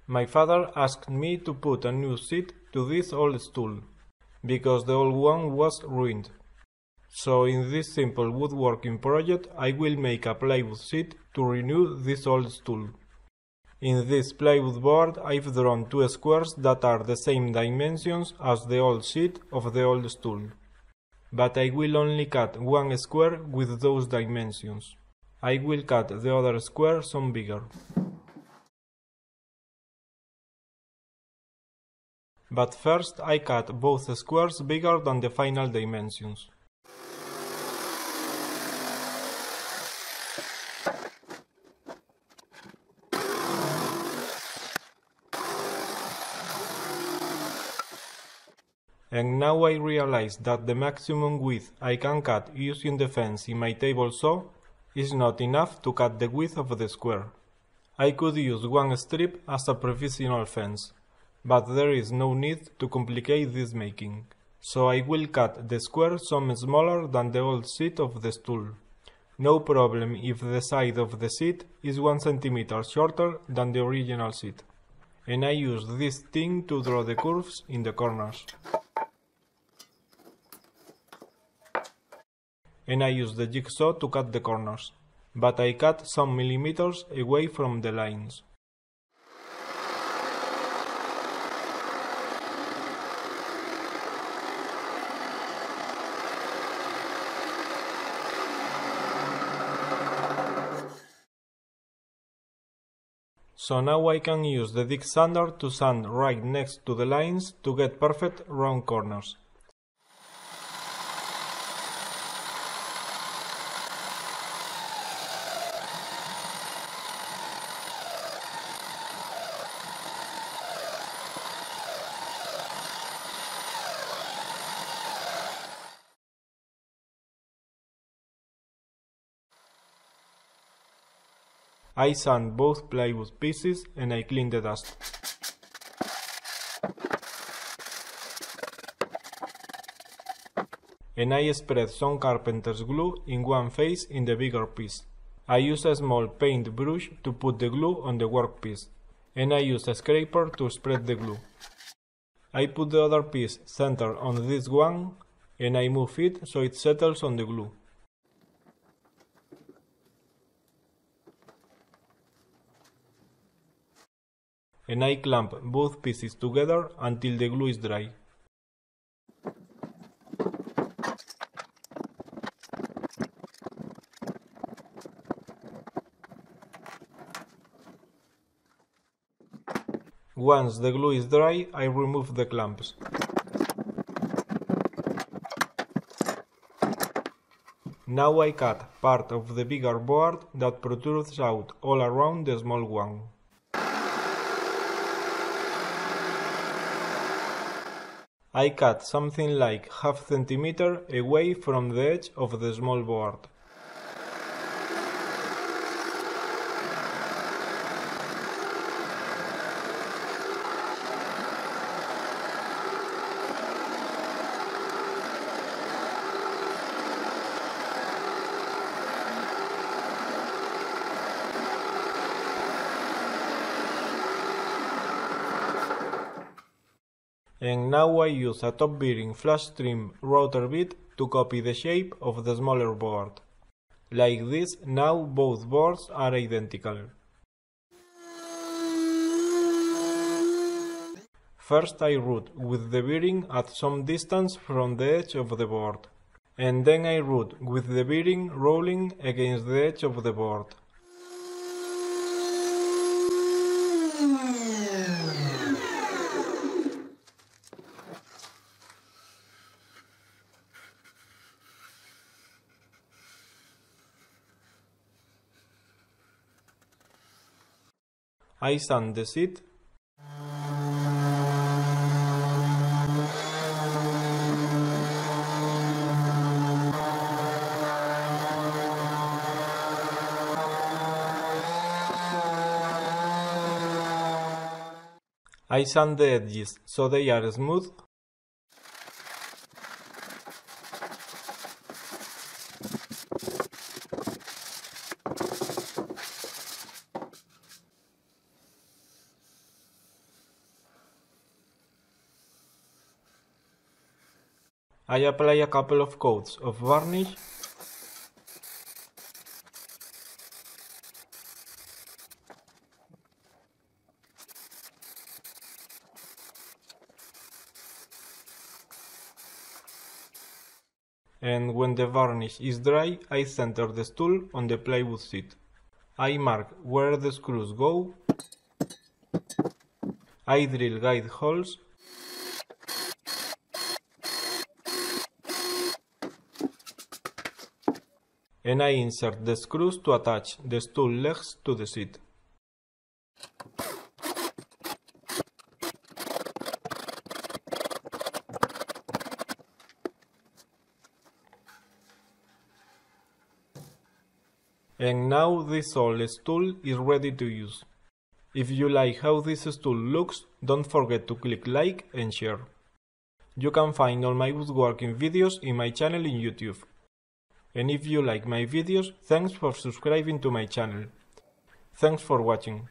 My father asked me to put a new seat to this old stool, because the old one was ruined. So in this simple woodworking project I will make a plywood seat to renew this old stool. In this plywood board I've drawn two squares that are the same dimensions as the old seat of the old stool. But I will only cut one square with those dimensions. I will cut the other square some bigger. But first I cut both squares bigger than the final dimensions. And now I realize that the maximum width I can cut using the fence in my table saw is not enough to cut the width of the square. I could use one strip as a professional fence, but there is no need to complicate this making. So I will cut the square some smaller than the old seat of the stool. No problem if the side of the seat is 1 centimeter shorter than the original seat. And I use this thing to draw the curves in the corners. And I use the jigsaw to cut the corners, but I cut some millimeters away from the lines. So now I can use the dig sander to sand right next to the lines to get perfect round corners. I sand both plywood pieces and I clean the dust. And I spread some carpenter's glue in one face in the bigger piece. I use a small paint brush to put the glue on the workpiece, and I use a scraper to spread the glue. I put the other piece center on this one, and I move it so it settles on the glue. And I clamp both pieces together until the glue is dry. Once the glue is dry, I remove the clamps. Now I cut part of the bigger board that protrudes out all around the small one. I cut something like ½ centimeter away from the edge of the small board. And now I use a top bearing flash trim router bit to copy the shape of the smaller board. Like this, now both boards are identical. First I root with the bearing at some distance from the edge of the board, and then I root with the bearing rolling against the edge of the board. I sand the seat. I sand the edges so they are smooth. I apply a couple of coats of varnish and when the varnish is dry, I center the stool on the plywood seat. I mark where the screws go, I drill guide holes, and I insert the screws to attach the stool legs to the seat. And now this old stool is ready to use. If you like how this stool looks, don't forget to click like and share. You can find all my woodworking videos in my channel in YouTube. And if you like my videos, thanks for subscribing to my channel. Thanks for watching.